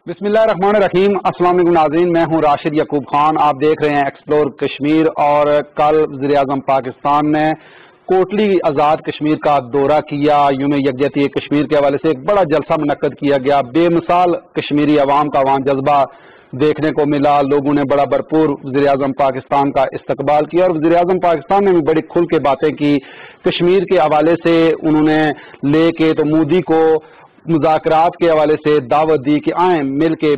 बिस्मिल्लाहिर्रहमानिर्रहीम। अस्सलाम वालेकुम नाज़रीन, मैं हूं राशिद यकूब खान। आप देख रहे हैं एक्सप्लोर कश्मीर। और कल वज़ीर-ए-आज़म पाकिस्तान ने कोटली आज़ाद कश्मीर का दौरा किया। यूम यकजहती कश्मीर के हवाले से एक बड़ा जलसा मुनक्कद किया गया। बेमिसाल कश्मीरी अवाम का वहाँ जज्बा देखने को मिला। लोगों ने बड़ा भरपूर वज़ीर-ए-आज़म पाकिस्तान का इस्तकबाल किया और वज़ीर-ए-आज़म पाकिस्तान ने भी बड़ी खुल के बातें की। कश्मीर के हवाले से उन्होंने लेके तो मोदी को मुज़ाकरात के हवाले से दावत दी कि आएँ मिल के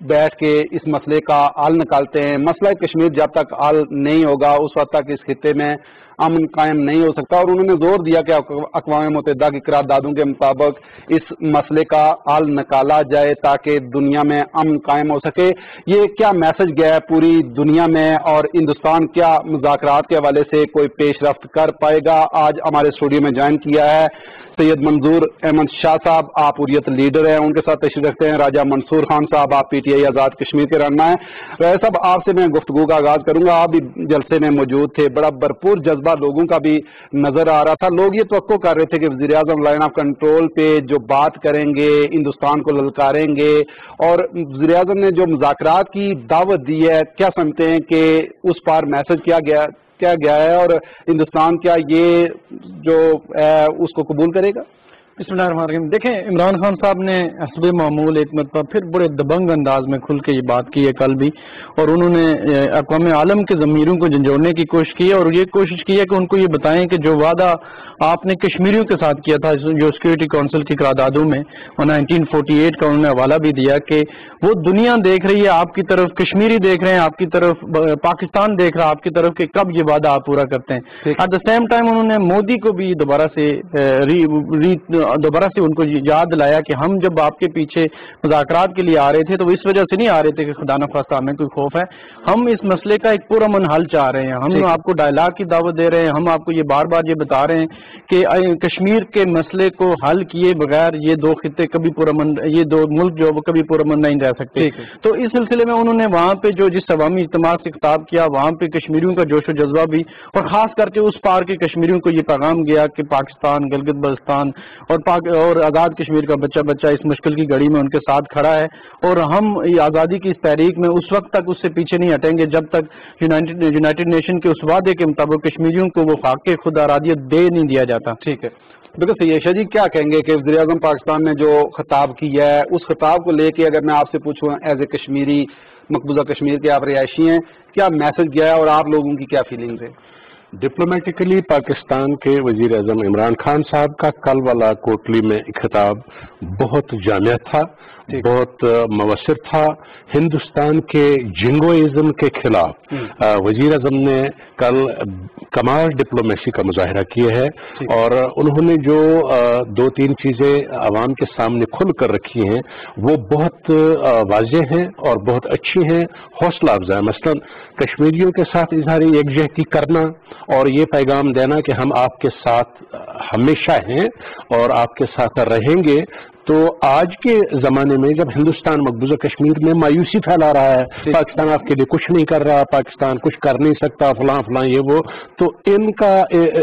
बैठ के इस मसले का हल निकालते हैं। मसला कश्मीर जब तक हल नहीं होगा उस वक्त तक इस खित्ते में अमन कायम नहीं हो सकता। और उन्होंने जोर दिया कि अक़वाम मुत्तहिदा की करारदादों के मुताबिक इस मसले का हल निकाला जाए ताकि दुनिया में अमन कायम हो सके। ये क्या मैसेज गया है पूरी दुनिया में और हिंदुस्तान क्या मुज़ाकरात के हवाले से कोई पेशरफ्त कर पाएगा? आज हमारे स्टूडियो में ज्वाइन किया है सैयद मंजूर अहमद शाह साहब, आप हुर्रियत लीडर हैं। उनके साथ तशरीफ रखते हैं राजा मंसूर खान साहब, आप पीटीआई आज़ाद कश्मीर के रहनुमा हैं। राजा साहब, आपसे मैं गुफ्तगू का आगाज करूंगा। आप भी जलसे में मौजूद थे, बड़ा भरपूर जज्बा लोगों का भी नजर आ रहा था। लोग ये तवक्को कर रहे थे कि वज़ीर-ए-आज़म लाइन ऑफ कंट्रोल पे जो बात करेंगे, हिंदुस्तान को ललकारेंगे। और वज़ीर-ए-आज़म ने जो मुज़ाकरात की दावत दी है, क्या समझते हैं कि उस पार मैसेज क्या गया है और हिंदुस्तान क्या ये जो है उसको कबूल करेगा? बिस्मिल्लाहिर्रहमानिर्रहीम। देखें, इमरान खान साहब ने हस्बे मामूल एक मरतबा फिर बड़े दबंग अंदाज में खुल के ये बात की है कल भी, और उन्होंने अक़वाम आलम के ज़मीरों को झंझोड़ने की कोशिश की है और ये कोशिश की है कि उनको ये बताएं कि जो वादा आपने कश्मीरियों के साथ किया था जो सिक्योरिटी काउंसिल की करारदादों में, और 1948 का उन्होंने हवाला भी दिया कि वो दुनिया देख रही है आपकी तरफ, कश्मीरी देख रहे हैं आपकी तरफ, पाकिस्तान देख रहा है आपकी तरफ कि कब ये वादा आप पूरा करते हैं। एट द सेम टाइम उन्होंने मोदी को भी दोबारा से उनको याद दिलाया कि हम जब आपके पीछे मुज़ाकरात के लिए आ रहे थे तो इस वजह से नहीं आ रहे थे कि खुदा न खास्ता हमें कोई खौफ है। हम इस मसले का एक पुरअमन हल चाह रहे हैं। हम आपको डायलॉग की दावत दे रहे हैं। हम आपको ये बार बार ये बता रहे हैं कि कश्मीर के मसले को हल किए बगैर ये दो खित्ते कभी पुरअमन, ये दो मुल्क जो वो कभी पुरअमन नहीं रह सकते। तो इस सिलसिले में उन्होंने वहाँ पे जो जिस अवामी इज्तिमा से खिताब किया, वहाँ पे कश्मीरियों का जोश व जज्बा भी, और खास करके उस पार के कश्मीरियों को ये पैगाम गया कि पाकिस्तान, गिलगित बल्तिस्तान और आज़ाद कश्मीर का बच्चा बच्चा इस मुश्किल की घड़ी में उनके साथ खड़ा है। और हम आज़ादी की इस तहरीक में उस वक्त तक उससे पीछे नहीं हटेंगे जब तक यूनाइटेड नेशन के उस वादे के मुताबिक कश्मीरियों को वो खाके खुद आरादियत दे नहीं दिया जाता। ठीक है, बिल्कुल सही है। शाह जी, क्या कहेंगे कि वज़ीर-ए-आज़म पाकिस्तान ने जो खिताब किया है उस खिताब को लेके अगर मैं आपसे पूछूं एज ए कश्मीरी, मकबूजा कश्मीर के आप रिहायशी हैं, क्या मैसेज गया है और आप लोगों की क्या फीलिंग्स है? डिप्लोमेटिकली पाकिस्तान के वजीर आज़म इमरान खान साहब का कल वाला कोटली में खिताब बहुत जामिया था, बहुत मवसर था। हिंदुस्तान के जिंगोइज्म के खिलाफ वजीर आज़म ने कल कमाल डिप्लोमेसी का मुजाहरा किया है और उन्होंने जो दो तीन चीज़ें आवाम के सामने खुल कर रखी हैं वो बहुत वाज़ेह हैं और बहुत अच्छी हैं, हौसला अफजा है। मसलन कश्मीरियों के साथ इजहार यकजहती करना और ये पैगाम देना कि हम आपके साथ हमेशा हैं और आपके साथ रहेंगे। तो आज के ज़माने में जब हिंदुस्तान मकबूजा कश्मीर में मायूसी फैला रहा है, पाकिस्तान आपके लिए कुछ नहीं कर रहा, पाकिस्तान कुछ कर नहीं सकता, फलां फलां ये वो, तो इनका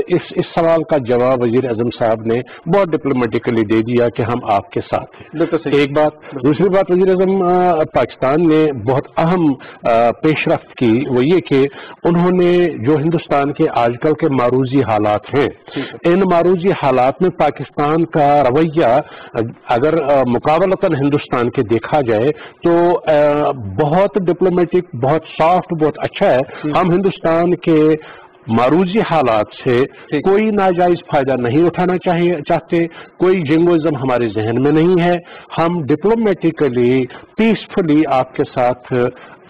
इस सवाल का जवाब वज़ीर आज़म साहब ने बहुत डिप्लोमेटिकली दे दिया कि हम आपके साथ हैं। एक बात। दूसरी बात, वज़ीर आज़म पाकिस्तान ने बहुत अहम पेशरफ्त की, वो ये कि उन्होंने जो हिंदुस्तान के आजकल के मारूजी हालात हैं, इन मारूजी हालात में पाकिस्तान का रवैया अगर मुकाबलतन हिंदुस्तान के देखा जाए तो बहुत डिप्लोमेटिक, बहुत सॉफ्ट, बहुत अच्छा है। हम हिंदुस्तान के मारूजी हालात से कोई नाजायज फायदा नहीं उठाना चाहते, कोई जिंगोइज्म हमारे जहन में नहीं है। हम डिप्लोमेटिकली, पीसफुली आपके साथ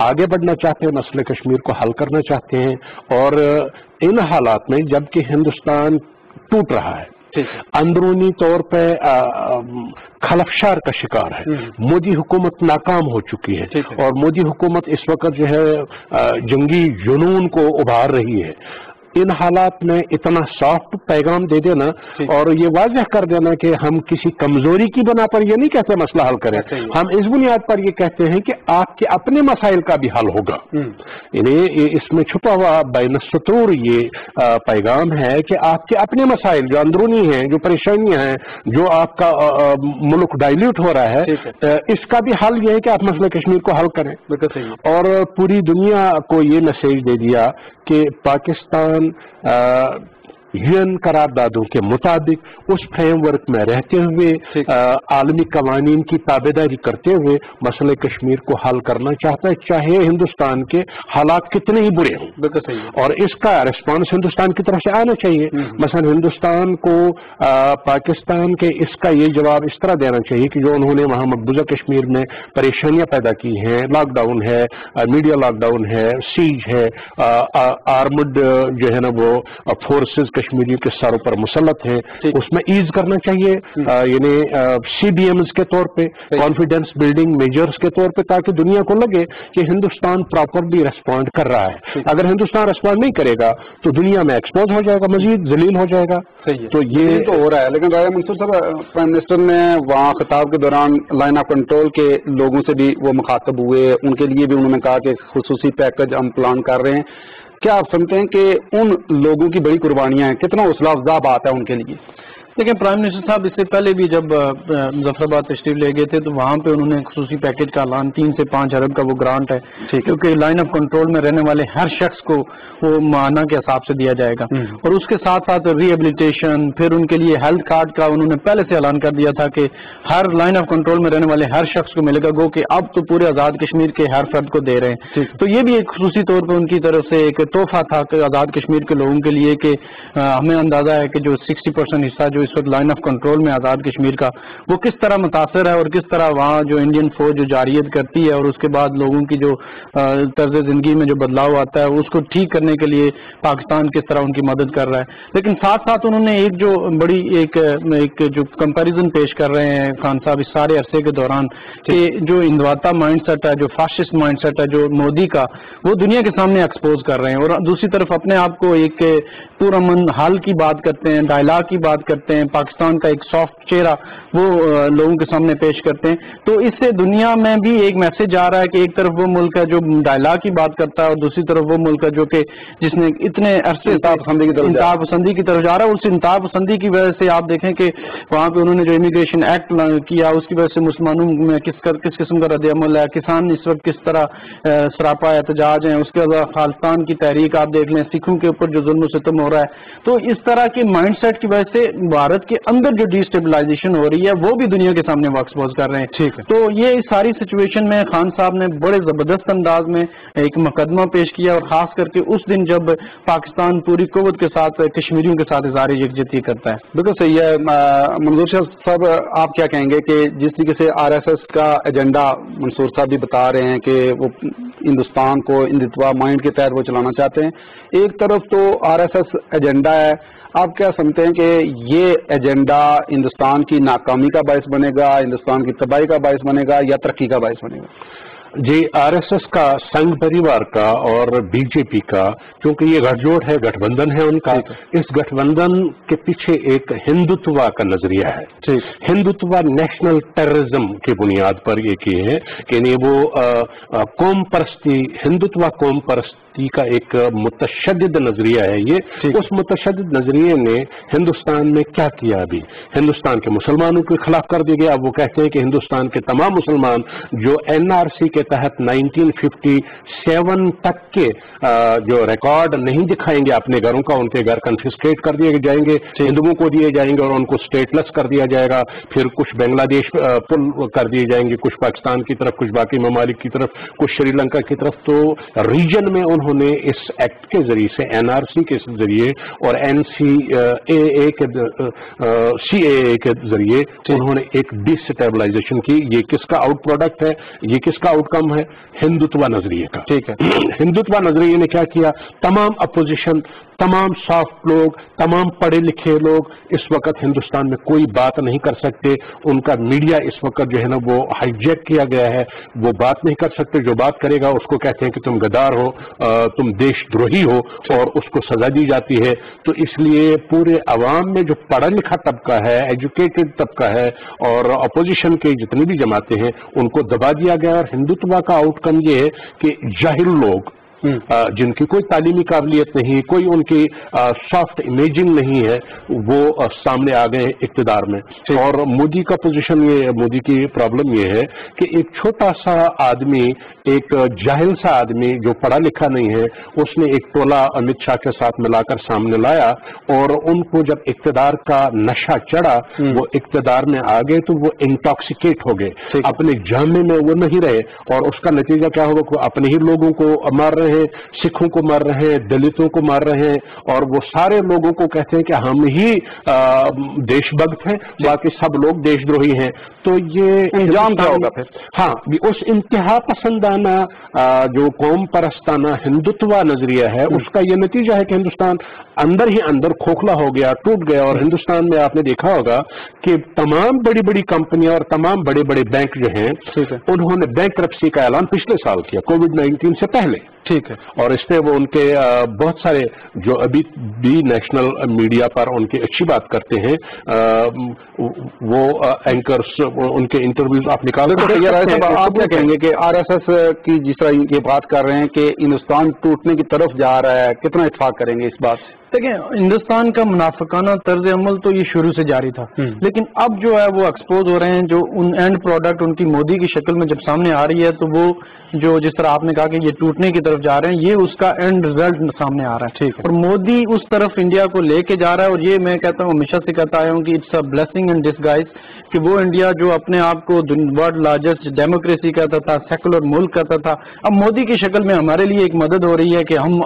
आगे बढ़ना चाहते हैं, मसले कश्मीर को हल करना चाहते हैं। और इन हालात में जबकि हिंदुस्तान टूट रहा है, अंदरूनी तौर पे खलफशार का शिकार है, मोदी हुकूमत नाकाम हो चुकी है और मोदी हुकूमत इस वक्त जो है जंगी जुनून को उभार रही है। इन हालात में इतना सॉफ्ट पैगाम दे देना और ये वाजह कर देना कि हम किसी कमजोरी की बना पर ये नहीं कहते मसला हल करें, हम इस बुनियाद पर ये कहते हैं कि आपके अपने मसाइल का भी हल होगा। यानी इसमें छुपा हुआ बैन सतूर ये पैगाम है कि आपके अपने मसाइल जो अंदरूनी हैं, जो परेशानियां हैं, जो आपका मुल्क डाइल्यूट हो रहा है, इसका भी हल ये है कि आप मसला कश्मीर को हल करें। और पूरी दुनिया को ये मैसेज दे दिया कि पाकिस्तान यूएन करारदादों के मुताबिक उस फ्रेमवर्क में रहते हुए आलमी कवानीन की ताबेदारी करते हुए मसले कश्मीर को हल करना चाहता है, चाहे हिंदुस्तान के हालात कितने ही बुरे हों। और इसका रिस्पांस हिंदुस्तान की तरफ से आना चाहिए। मसलन हिंदुस्तान को पाकिस्तान के इसका ये जवाब इस तरह देना चाहिए कि जो उन्होंने वहां मकबूजा कश्मीर में परेशानियां पैदा की हैं, लॉकडाउन है, मीडिया लॉकडाउन है, सीज है, आर्मड जो है ना वो फोर्सेज कश्मीरियों के सरों पर मुसल्लत हैं, उसमें ईज करना चाहिए, यानी CBMs के तौर पे, कॉन्फिडेंस बिल्डिंग मेजर्स के तौर पे, ताकि दुनिया को लगे कि हिंदुस्तान प्रॉपरली रिस्पॉन्ड कर रहा है। अगर हिंदुस्तान रिस्पॉन्ड नहीं करेगा तो दुनिया में एक्सपोज हो जाएगा, मजीद जलील हो जाएगा। तो ये तो हो रहा है। लेकिन राजा मंसूर साहब, प्राइम मिनिस्टर ने वहाँ खिताब के दौरान लाइन ऑफ कंट्रोल के लोगों से भी वो मुखातब हुए, उनके लिए भी उन्होंने कहा कि खुसूसी पैकेज हम प्लान कर रहे हैं। क्या आप समझते हैं कि उन लोगों की बड़ी कुर्बानियां हैं, कितना हौसला अफजा बात है उनके लिए? लेकिन प्राइम मिनिस्टर साहब इससे पहले भी जब मुजफ्फराबाद तशरीफ ले गए थे तो वहाँ पे उन्होंने खसूसी पैकेज का ऐलान 3 से 5 अरब का वो ग्रांट है, क्योंकि लाइन ऑफ कंट्रोल में रहने वाले हर शख्स को वो माना के हिसाब से दिया जाएगा। और उसके साथ साथ रिहेबिलिटेशन, फिर उनके लिए हेल्थ कार्ड का उन्होंने पहले से ऐलान कर दिया था कि हर लाइन ऑफ कंट्रोल में रहने वाले हर शख्स को मिलेगा, गो कि अब तो पूरे आज़ाद कश्मीर के हर फर्द को दे रहे हैं। तो ये भी एक खसूसी तौर पर उनकी तरफ से एक तोहफा था कि आज़ाद कश्मीर के लोगों के लिए कि हमें अंदाजा है कि जो 60% हिस्सा जो इस वक्त लाइन ऑफ कंट्रोल में आज़ाद कश्मीर का, वो किस तरह मुतासर है और किस तरह वहाँ जो इंडियन फौज जो जारियत करती है और उसके बाद लोगों की जो तर्ज जिंदगी में जो बदलाव आता है उसको ठीक करने के लिए पाकिस्तान किस तरह उनकी मदद कर रहा है। लेकिन साथ साथ उन्होंने एक जो बड़ी एक जो कंपैरिजन पेश कर रहे हैं खान साहब इस सारे अरसे के दौरान कि जो इंदवाता माइंडसेट है, जो फाशिस्ट माइंडसेट है जो मोदी का, वो दुनिया के सामने एक्सपोज कर रहे हैं। और दूसरी तरफ अपने आप को एक पुरअमन हाल की बात करते हैं, डायलॉग की बात करते हैं, पाकिस्तान का एक सॉफ्ट चेहरा वो लोगों के सामने पेश करते हैं। तो इससे दुनिया में भी एक मैसेज आ रहा है कि एक तरफ वो मुल्क है जो डायलॉग की बात करता है और दूसरी तरफ वो मुल्क है जो कि जिसने इतने अरसे इंतहा पसंदी की तरफ जा रहा है। उस इंतहा पसंदी की वजह से आप देखें कि वहाँ पे उन्होंने जो इमिग्रेशन एक्ट किया उसकी वजह से मुसलमानों में किस किस्म का रद्द-ए-अमल है, किसान इस वक्त किस तरह सरापा एहतजाज हैं, उसके बाद खालिस्तान की तहरीक आप देख लें, सिखों के ऊपर जो जुल्म सितम हो रहा है। तो इस तरह के माइंडसेट की वजह से भारत के अंदर जो डिस्टेबलाइजेशन हो रही है वो भी दुनिया के सामने वो एक्सपोज कर रहे हैं। ठीक है, तो ये इस सारी सिचुएशन में खान साहब ने बड़े जबरदस्त अंदाज में एक मुकदमा पेश किया और खास करके उस दिन जब पाकिस्तान पूरी कुव्वत के साथ कश्मीरियों के साथ इज़हार यकजहती करता है। बिल्कुल सही है। मंजूर साहब, आप क्या कहेंगे कि जिस तरीके से RSS का एजेंडा मंसूर साहब भी बता रहे हैं कि वो हिंदुस्तान को हिंदुत्व माइंड के तहत वो चलाना चाहते हैं, एक तरफ तो RSS एजेंडा है, आप क्या समझते हैं कि ये एजेंडा हिंदुस्तान की नाकामी का बायस बनेगा, हिंदुस्तान की तबाही का बायस बनेगा या तरक्की का बायस बनेगा? जी, RSS का, संघ परिवार का और BJP का, क्योंकि ये गठजोड़ है, गठबंधन है उनका, इस गठबंधन के पीछे एक हिंदुत्व का नजरिया है। हिंदुत्व नेशनल टेररिज्म की बुनियाद पर ये किए हैं कि वो कौम परस्ती, हिंदुत्व कौम परस्ती का एक मुतशद्दिद नजरिया है ये। उस मुतशद्दिद नजरिए ने हिंदुस्तान में क्या किया? अभी हिंदुस्तान के मुसलमानों के खिलाफ कर दिया गया। अब वो कहते हैं कि हिंदुस्तान के तमाम मुसलमान जो NRC के तहत 1957 तक के जो रिकॉर्ड नहीं दिखाएंगे अपने घरों का, उनके घर कन्फिस्केट कर दिए जाएंगे, हिंदुओं को दिए जाएंगे और उनको स्टेटलेस कर दिया जाएगा। फिर कुछ बांग्लादेश पुल कर दिए जाएंगे, कुछ पाकिस्तान की तरफ, कुछ बाकी ममालिक की तरफ, कुछ श्रीलंका की तरफ। तो रीजन में उन्होंने इस एक्ट के जरिए से, NRC के जरिए और CAA के जरिए उन्होंने एक डिस्टेबलाइजेशन की। ये किसका आउट प्रोडक्ट है, ये किसका आउटकम है? हिंदुत्व नजरिए का। ठीक है, हिंदुत्व नजरिए ने क्या किया? तमाम अपोजिशन, तमाम सॉफ्ट लोग, तमाम पढ़े लिखे लोग इस वक्त हिंदुस्तान में कोई बात नहीं कर सकते। उनका मीडिया इस वक्त जो है ना वो हाईजैक किया गया है, वो बात नहीं कर सकते। जो बात करेगा उसको कहते हैं कि तुम गद्दार हो, तुम देशद्रोही हो, और उसको सजा दी जाती है। तो इसलिए पूरे अवाम में जो पढ़ा लिखा तबका है, एजुकेटेड तबका है, और अपोजिशन के जितनी भी जमातें हैं उनको दबा दिया गया। और हिंदुत्व का आउटकम ये है कि जाहिल लोग जिनकी कोई तालीमी काबिलियत नहीं, कोई उनकी सॉफ्ट इमेजिंग नहीं है, वो सामने आ गए इक्तदार में। और मोदी का पोजीशन ये, मोदी की प्रॉब्लम ये है कि एक छोटा सा आदमी, एक जाहिल सा आदमी जो पढ़ा लिखा नहीं है, उसने एक टोला अमित शाह के साथ मिलाकर सामने लाया, और उनको जब इक्तदार का नशा चढ़ा, वो इक्तदार में आ गए तो वो इंटॉक्सिकेट हो गए, अपने जामे में वो नहीं रहे। और उसका नतीजा क्या होगा कि अपने ही लोगों को मार रहे हैं, सिखों को मार रहे हैं, दलितों को मार रहे हैं, और वो सारे लोगों को कहते हैं कि हम ही देशभक्त हैं, बाकी सब लोग देशद्रोही हैं। तो ये इंजाम क्या होगा फिर? हाँ, उस इंतहा पसंदाना जो कौम परस्ताना हिंदुत्वा नजरिया है, उसका ये नतीजा है कि हिंदुस्तान अंदर ही अंदर खोखला हो गया, टूट गया। और हिंदुस्तान में आपने देखा होगा कि तमाम बड़ी बड़ी कंपनियां और तमाम बड़े बड़े बैंक जो हैं, उन्होंने बैंकरप्सी का ऐलान पिछले साल किया, कोविड-19 से पहले। ठीक है। और इसमें वो उनके बहुत सारे जो अभी भी नेशनल मीडिया पर उनकी अच्छी बात करते हैं, वो एंकर्स, उनके इंटरव्यूज आप निकाल आप क्या कहेंगे कि आरएसएस की जिस तरह ये बात कर रहे हैं कि हिंदुस्तान टूटने की तरफ जा रहा है, कितना इत्फाक करेंगे इस बात से? देखिए, हिंदुस्तान का मुनाफिकाना तर्ज अमल तो ये शुरू से जारी था, लेकिन अब जो है वो एक्सपोज हो रहे हैं। जो उन एंड प्रोडक्ट उनकी मोदी की शक्ल में जब सामने आ रही है, तो वो जो जिस तरह आपने कहा कि ये टूटने की तरफ जा रहे हैं, ये उसका एंड रिजल्ट सामने आ रहा है। ठीक है। और मोदी उस तरफ इंडिया को लेके जा रहा है। और ये मैं कहता हूँ, हमेशा से कहता आया हूँ कि it's a blessing in disguise, कि वो इंडिया जो अपने आप को वर्ल्ड लार्जेस्ट डेमोक्रेसी कहता था, सेकुलर मुल्क कहता था, अब मोदी की शक्ल में हमारे लिए एक मदद हो रही है कि हम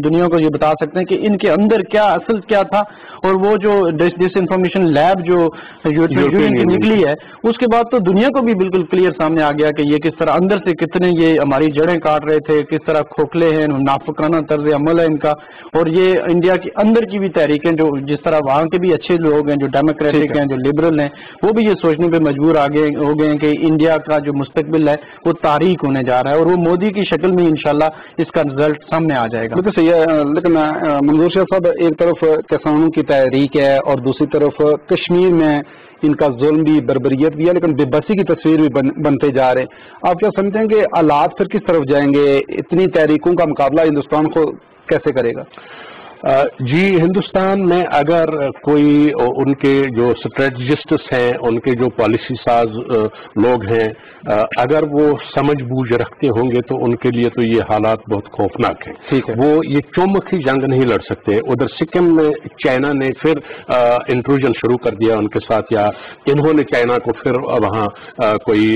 दुनिया को ये बता सकते हैं कि इनके अंदर क्या असल क्या था। और वो जो डिसइंफॉर्मेशन लैब जो यूरोपियन यूनियन की निकली है, उसके बाद तो दुनिया को भी बिल्कुल क्लियर सामने आ गया कि ये किस तरह अंदर से कितने ये हमारी जड़ें काट रहे थे, किस तरह खोखले हैं, नाफिकाना तर्ज अमल है इनका। और ये इंडिया के अंदर की भी तहरीकें, जो जिस तरह वहाँ के भी अच्छे लोग हैं, जो डेमोक्रेटिक हैं, जो लिबरल हैं, वो भी ये सोचने पे मजबूर हो गए हैं कि इंडिया का जो मुस्तकबिल है वो तारीख होने जा रहा है। और वो मोदी की शक्ल में इंशाल्लाह इसका रिजल्ट सामने आ जाएगा। बिल्कुल सही है। लेकिन मंजूर शाह साहब, एक तरफ किसानों की तहरीक है और दूसरी तरफ कश्मीर में इनका जुल्म भी, बर्बरियत भी है, लेकिन बेबसी की तस्वीर भी बनते जा रहे हैं। आप क्या समझते हैं कि हालात फिर किस तरफ जाएंगे? इतनी तहरीकों का मुकाबला हिंदुस्तान को कैसे करेगा? जी, हिंदुस्तान में अगर कोई उनके जो स्ट्रेटजिस्ट्स हैं, उनके जो पॉलिसी साज लोग हैं, अगर वो समझ बूझ रखते होंगे तो उनके लिए तो ये हालात बहुत खौफनाक हैं। ठीक है। वो ये चौमुखी जंग नहीं लड़ सकते। उधर सिक्किम में चाइना ने फिर इंट्रूजन शुरू कर दिया उनके साथ, या इन्होंने चाइना को फिर वहाँ कोई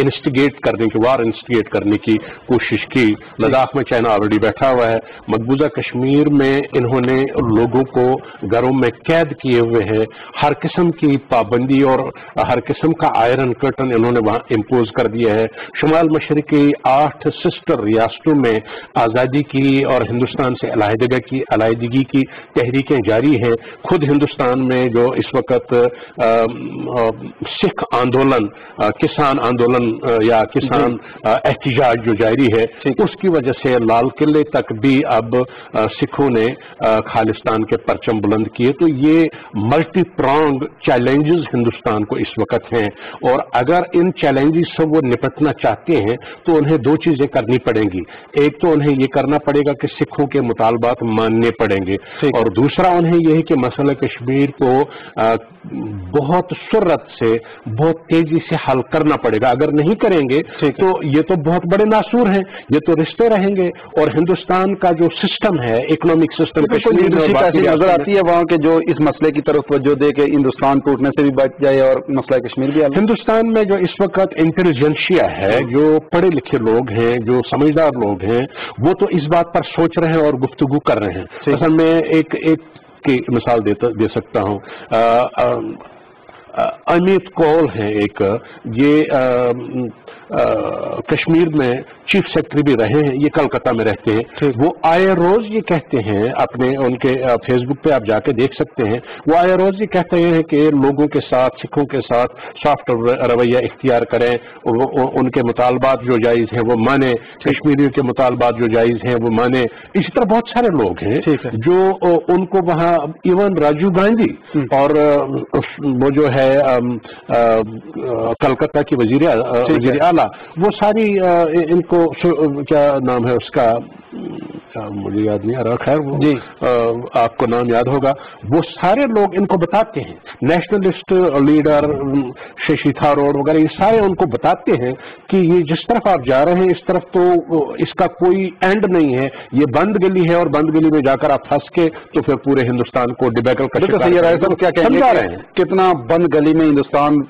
इंस्टिगेट करने की, वार इंस्टिगेट करने की कोशिश की। लद्दाख में चाइना ऑलरेडी बैठा हुआ है। मकबूजा कश्मीर में इन्होंने लोगों को घरों में कैद किए हुए हैं। हर किस्म की पाबंदी और हर किस्म का आयरन कर्टन इन्होंने वहां इम्पोज कर दिया है। शुमाल मशरकी 8 सिस्टर रियासतों में आज़ादी की और हिंदुस्तान से अलहदगी की तहरीकें जारी हैं। खुद हिंदुस्तान में जो इस वक्त सिख आंदोलन, किसान आंदोलन या किसान एहतिजाज जो जारी है, उसकी वजह से लाल किले तक भी अब सिखों ने खालिस्तान के परचम बुलंद किए। तो ये मल्टी प्रॉन्ग चैलेंजेस हिंदुस्तान को इस वक्त हैं, और अगर इन चैलेंजेस से वो निपटना चाहते हैं तो उन्हें दो चीजें करनी पड़ेंगी। एक तो उन्हें ये करना पड़ेगा कि सिखों के मुतालबात मानने पड़ेंगे, और दूसरा उन्हें यह है कि मसला कश्मीर को बहुत सुर्रत से, बहुत तेजी से हल करना पड़ेगा। अगर नहीं करेंगे तो ये तो बहुत बड़े नासूर हैं, ये तो रिश्ते रहेंगे। और हिंदुस्तान का जो सिस्टम है, इकोनॉमिक सिस्टम, कश्मीर में नजर आती है वहाँ के जो इस मसले की तरफ तवज्जो दे के हिंदुस्तान टूटने से भी बच जाए और मसला कश्मीर भी। हिंदुस्तान में जो इस वक्त इंटेलिजेंशिया है, जो पढ़े लिखे लोग हैं, जो समझदार लोग हैं, वो तो इस बात पर सोच रहे हैं और गुफ्तगू कर रहे हैं। असल में एक की मिसाल दे सकता हूँ। अमित कौल है एक, ये کشمیر میں چیف سیکرٹری بھی رہے ہیں، یہ کلکتہ میں رہتے ہیں، وہ آئے روز یہ کہتے ہیں اپنے ان کے فیس بک پہ آپ جا کے دیکھ سکتے ہیں، وہ آئے روز یہ کہتے ہیں کہ لوگوں کے ساتھ، سکھوں کے ساتھ سافٹ رویہ اختیار کریں، ان کے مطالبات جو جائز ہیں وہ مانیں، کشمیریوں کے مطالبات جو جائز ہیں وہ مانیں۔ اسی طرح بہت سارے لوگ ہیں جو ان کو وہاں، ایون راجیو گاندھی اور وہ جو ہے کلکتہ کی وزیر اعلیٰ، وہ ساری ان کو کیا نام ہے اس کا، مجھے یاد نہیں آ رہا، خیر وہ آپ کو نام یاد ہوگا، وہ سارے لوگ ان کو بتاتے ہیں، نیشنلسٹ لیڈر ششی تھاروڑ وغیرہ، یہ سارے ان کو بتاتے ہیں کہ یہ جس طرف آپ جا رہے ہیں اس طرف تو اس کا کوئی اینڈ نہیں ہے، یہ بند گلی ہے، اور بند گلی میں جا کر آپ پھنس کے تو پھر پورے ہندوستان کو ڈبیکل کا شکار سمجھا رہے ہیں۔ کتنا بند گلی میں ہندوستان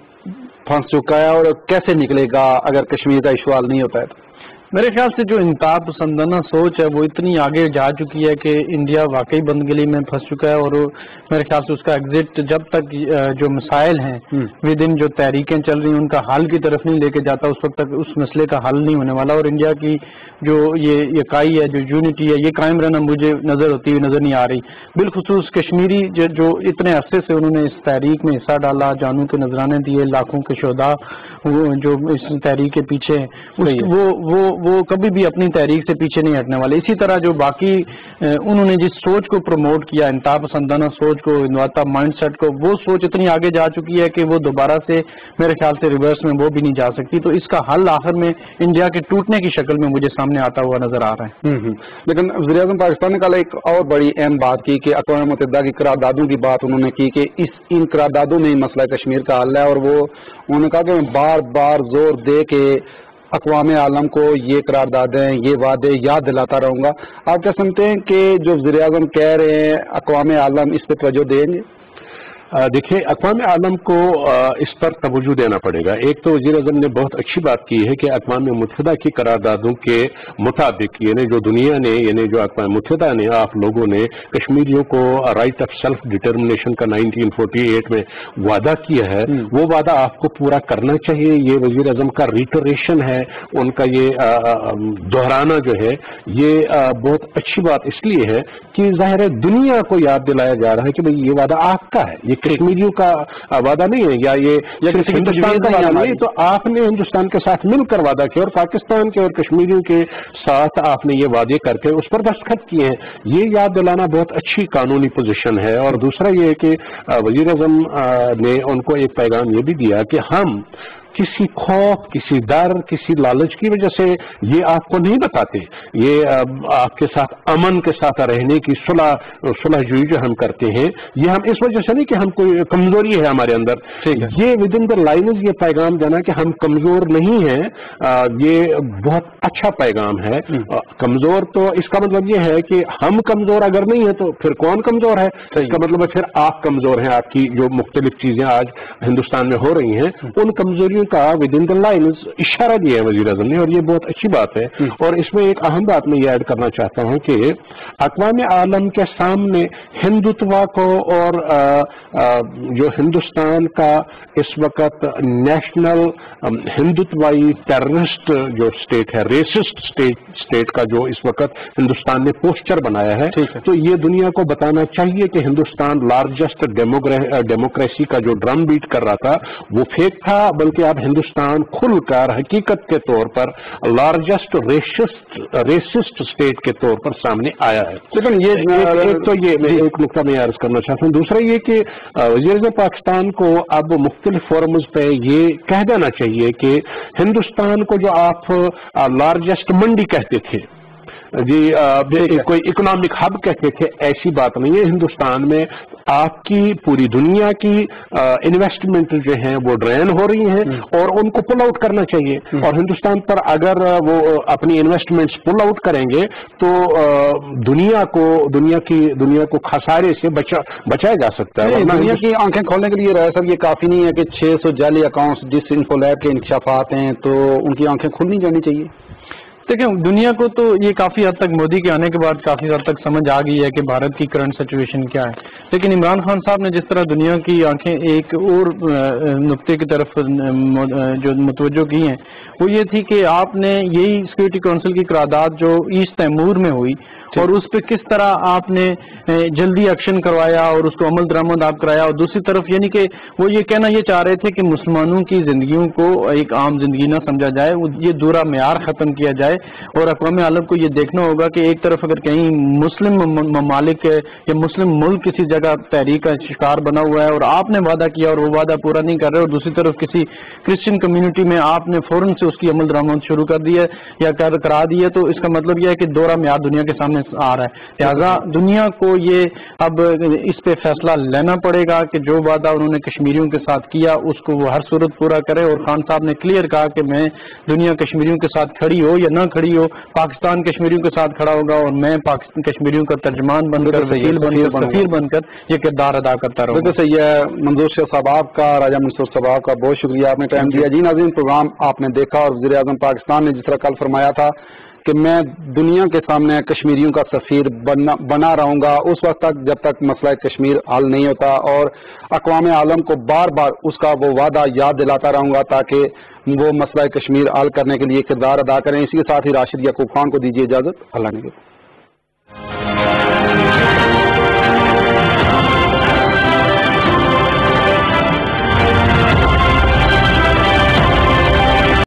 پھنس چکا ہے اور کیسے نکلے گا اگر کشمیر کا ایشو حل نہیں ہوتا ہے؟ میرے خیال سے جو انتہا پسندانہ سوچ ہے وہ اتنی آگے جا چکی ہے کہ انڈیا واقعی بند گلی میں پھنس چکا ہے، اور میرے خیال سے اس کا ایگزٹ جب تک جو مسائل ہیں ود ان جو تحریکیں چل رہی ہیں ان کا حل کی طرف نہیں لے کے جاتا، اس وقت تک اس مسئلے کا حل نہیں ہونے والا، اور انڈیا کی جو یہ اکائی ہے، جو یونٹی ہے، یہ قائم رہنا مجھے نظر ہوتی ہوئی نظر نہیں آ رہی۔ بالخصوص کشمیری جو اتنے عرصے سے انہوں نے اس تحریک میں حصہ ڈالا، جانوں کے نذرانے دیے، لاکھوں کے شہداء جو اس تحریک کے پیچھے ہیں، وہ کبھی بھی اپنی تحریک سے پیچھے نہیں ہٹنے والے۔ اسی طرح جو باقی انہوں نے جس سوچ کو پروموٹ کیا، انتہا پسندانہ سوچ کو، ہندوتا مائنڈ سیٹ کو، وہ سوچ اتنی آگے جا چکی ہے کہ وہ دوبارہ سے میرے خیال سے ریورس میں وہ بھی نہیں جا سکتی، تو اس کا حل آخر میں انڈیا کے ٹوٹنے کی شکل میں مجھے سامنے آتا ہوا نظر آ رہا ہے۔ لیکن وزیر اعظم پاکستان نے کل ایک اور بڑی اہم بات کی کہ اقوام متحدہ کی قراردادوں کی بات انہوں نے کی کہ ان قراردادوں میں ہی مسئلہ کشمیر کا حل ہے، اور وہ انہوں نے کہا کہ میں بار بار زور دے کے اقوام عالم کو یہ قراردادیں، یہ وعدے یاد دلاتا رہوں گا۔ آپ کیا سمجھتے ہیں کہ جو وزیر اعظم کہہ رہے ہیں اقوام عالم اس پہ توجہ دیں گے؟ دیکھیے، اقوام عالم کو اس پر توجہ دینا پڑے گا۔ ایک تو وزیر اعظم نے بہت اچھی بات کی ہے کہ اقوام متحدہ کی قراردادوں کے مطابق، یعنی جو دنیا نے، یعنی جو اقوام متحدہ نے، آپ لوگوں نے کشمیریوں کو رائٹ آف سیلف ڈٹرمنیشن کا 1948 میں وعدہ کیا ہے، وہ وعدہ آپ کو پورا کرنا چاہیے۔ یہ وزیر اعظم کا ریٹریشن ہے، ان کا یہ دہرانا جو ہے، یہ بہت اچھی بات اس لیے ہے کہ ظاہر ہے دنیا کو یاد دلایا جا رہا ہے کہ بھئی یہ وعدہ آپ کا ہے، یہ کشمیریوں کا وعدہ نہیں ہے، یا یہ ہندوستان کا وعدہ نہیں ہے، تو آپ نے ہندوستان کے ساتھ مل کر وعدہ کیا، اور پاکستان کے اور کشمیریوں کے ساتھ آپ نے یہ وعدے کر کے اس پر دستخط کیے ہیں۔ یہ یاد دلانا بہت اچھی قانونی پوزیشن ہے۔ اور دوسرا یہ ہے کہ وزیر اعظم نے ان کو ایک پیغام یہ بھی دیا کہ ہم کسی خوف، کسی ڈر، کسی لالچ کی وجہ سے یہ آپ کو نہیں بتاتے، یہ آپ کے ساتھ امن کے ساتھ رہنے کی صلح جوئی جو ہم کرتے ہیں، یہ ہم اس وجہ سے نہیں کہ ہم کوئی کمزوری ہے ہمارے اندر، یہ ود ان دا لائنز یہ پیغام دینا کہ ہم کمزور نہیں ہیں، یہ بہت اچھا پیغام ہے۔ کمزور تو اس کا مطلب یہ ہے کہ ہم کمزور اگر نہیں ہیں تو پھر کون کمزور ہے؟ اس کا مطلب ہے پھر آپ کمزور ہیں۔ آپ کی جو مختلف چیزیں آج ہندوستان میں ہو رہی ہیں، ان کمزوریوں کا ود ان دا لائنز اشارہ دیا ہے وزیر اعظم نے، اور یہ بہت اچھی بات ہے۔ اور اس میں ایک اہم بات میں یہ ایڈ کرنا چاہتا ہوں کہ اقوام عالم کے سامنے ہندوتوا کو، اور جو ہندوستان کا اس وقت نیشنل ہندوتوائی ٹیررسٹ جو اسٹیٹ ہے، ریسسٹ اسٹیٹ کا جو اس وقت ہندوستان نے پوسچر بنایا ہے، تو یہ دنیا کو بتانا چاہیے کہ ہندوستان لارجسٹ ڈیموکریسی کا جو ڈرم بیٹ کر رہا تھا وہ فیک تھا، بلکہ اب ہندوستان کھل کر حقیقت کے طور پر لارجسٹ ریسسٹ اسٹیٹ کے طور پر سامنے آیا ہے۔ لیکن ایک تو یہ میں ایک نقطہ میں عرض کرنا چاہتا ہوں، دوسرا یہ کہ وزیر اعظم پاکستان کو اب مختلف فورمز پہ یہ کہہ دینا چاہیے کہ ہندوستان کو جو آپ لارجسٹ منڈی کہتے تھے، جی کوئی اکنامک ہب کہتے تھے، ایسی بات نہیں ہے۔ ہندوستان میں آپ کی پوری دنیا کی انویسٹمنٹ جو ہیں وہ ڈرین ہو رہی ہیں، اور ان کو پل آؤٹ کرنا چاہیے، اور ہندوستان پر اگر وہ اپنی انویسٹمنٹس پل آؤٹ کریں گے تو دنیا کو خسارے سے بچایا جا سکتا ہے۔ دنیا کی آنکھیں کھولنے کے لیے صاحب یہ کافی نہیں ہے کہ 600 جعلی اکاؤنٹس ڈس انفو لیب کے انکشافات ہیں تو ان کی آنکھیں کھلنی جانی چاہیے۔ دیکھیں دنیا کو تو یہ کافی حد تک مودی کے آنے کے بعد کافی حد تک سمجھ آ گئی ہے کہ بھارت کی کرنٹ سچویشن کیا ہے، لیکن عمران خان صاحب نے جس طرح دنیا کی آنکھیں ایک اور نقطے کی طرف جو متوجہ کی ہیں وہ یہ تھی کہ آپ نے یہی سیکورٹی کونسل کی قرارداد جو ایسٹ تیمور میں ہوئی اور اس پہ کس طرح آپ نے جلدی ایکشن کروایا اور اس کو عمل درآمد آپ کرایا، اور دوسری طرف یعنی کہ وہ یہ کہنا یہ چاہ رہے تھے کہ مسلمانوں کی زندگیوں کو ایک عام زندگی نہ سمجھا جائے، یہ دورہ معیار ختم کیا جائے، اور اقوام عالم کو یہ دیکھنا ہوگا کہ ایک طرف اگر کہیں مسلم ممالک یا مسلم ملک کسی جگہ تحریک کا شکار بنا ہوا ہے اور آپ نے وعدہ کیا اور وہ وعدہ پورا نہیں کر رہے، اور دوسری طرف کسی کرسچن کمیونٹی میں آپ نے فوراً سے اس کی عمل درآمد شروع کر دی ہے یا کرا دی ہے، تو اس کا مطلب یہ ہے کہ دورہ معیار دنیا کے سامنے آ رہا ہے۔ لہٰذا دنیا کو یہ اب اس پہ فیصلہ لینا پڑے گا کہ جو وعدہ انہوں نے کشمیریوں کے ساتھ کیا اس کو وہ ہر صورت پورا کرے، اور خان صاحب نے کلیئر کہا کہ میں دنیا کشمیریوں کے ساتھ کھڑی ہو یا نہ کھڑی ہو، پاکستان کشمیریوں کے ساتھ کھڑا ہوگا، اور میں پاکستان کشمیریوں کا ترجمان بن کر وکیل بن کر سفیر بن کر یہ کردار ادا کرتا رہوں گا۔ بالکل صحیح ہے۔ منظور شاہ صاحب آپ کا، راجہ منصور صاحب آپ کا بہت شکریہ، آپ نے ٹائم دیا۔ جی ناظرین، پروگرام آپ نے دیکھا اور وزیر اعظم پاکستان نے جس طرح کل فرمایا تھا کہ میں دنیا کے سامنے کشمیریوں کا سفیر بنا رہوں گا اس وقت تک جب تک مسئلہ کشمیر حل نہیں ہوتا، اور اقوام عالم کو بار بار اس کا وہ وعدہ یاد دلاتا رہوں گا تاکہ وہ مسئلہ کشمیر حل کرنے کے لیے کردار ادا کریں۔ اسی کے ساتھ ہی راشد یعقوب خان کو دیجیے اجازت۔ اللہ نے